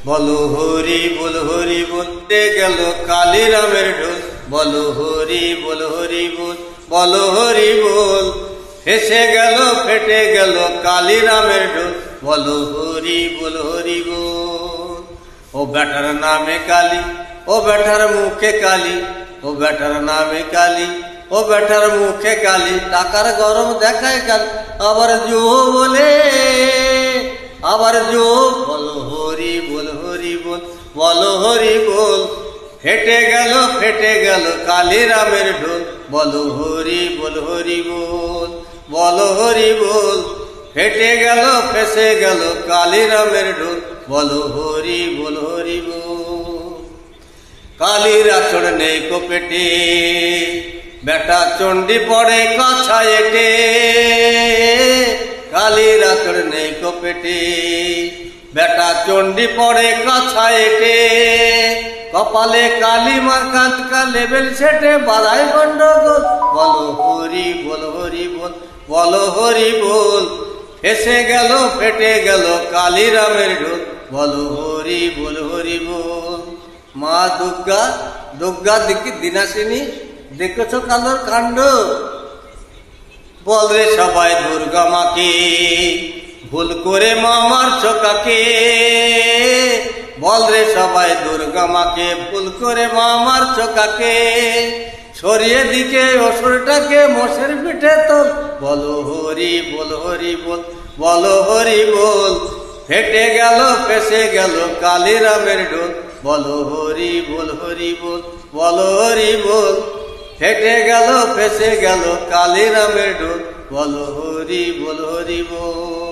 বলো হরি বল বলতে গেল কালী রামের ঢোল। বলো হরি বল বলো হরি বল, ফেসে গেল ফেটে গেল কালী রামের ঢোল। বলো হরি বল বল। ও বেটার নামে কালী, ও বেটার মুখে কালী, ও বেটার নামে কালী, ও বেটার মুখে কালী। টাকার গরম দেখায় কালী, আবার জো বলে আবার জো। বলো হরি বল বল, বলো হরি বল, ফেটে গেল কালী রামের ঢোল। বলো হরি বল বল, বলো হরি বল, ফেটে গেল ফেসে গেল কালী রামের ঢোল। বলো হরি বল বল। কালীর আচড় নেই কো পেটে, বেটা চণ্ডী পড়ে কাছা এটে। কালীর আচড় নেই কো পেটে, বেটা চণ্ডী পড়ে কাছা এটে। কপালে কালী মার কাঁচকা লেবেল সেটে বাধায় গন্ডগোল। বলো হরি বল বল, বলো হরি বল, ফেসে গেল ফেটে গেল কালী রামের ঢোল। বলো হরি বল বল। মা দুর্গা, দুর্গা দিকে দিনাসিনী, দেখেছ কালোর কাণ্ড? বল রে সবাই দুর্গা মাকে, ভুল করে মা মারছো কাকে? বল রে সবাই দুর্গা মাকে, ভুল করে মা মারছো কাকে? সরিয়ে দিকে অসুরটাকে মোষের পিঠে তোল। বলো হরি বল বল, বলো হরি বল, ফেটে গেল ফেসে গেল কালী রামের ঢোল। বলো হরি বল বল, বলো হরি বল, ফেটে গেল ফেসে গেল কালী রামের ঢোল। বলো হরি বল বল।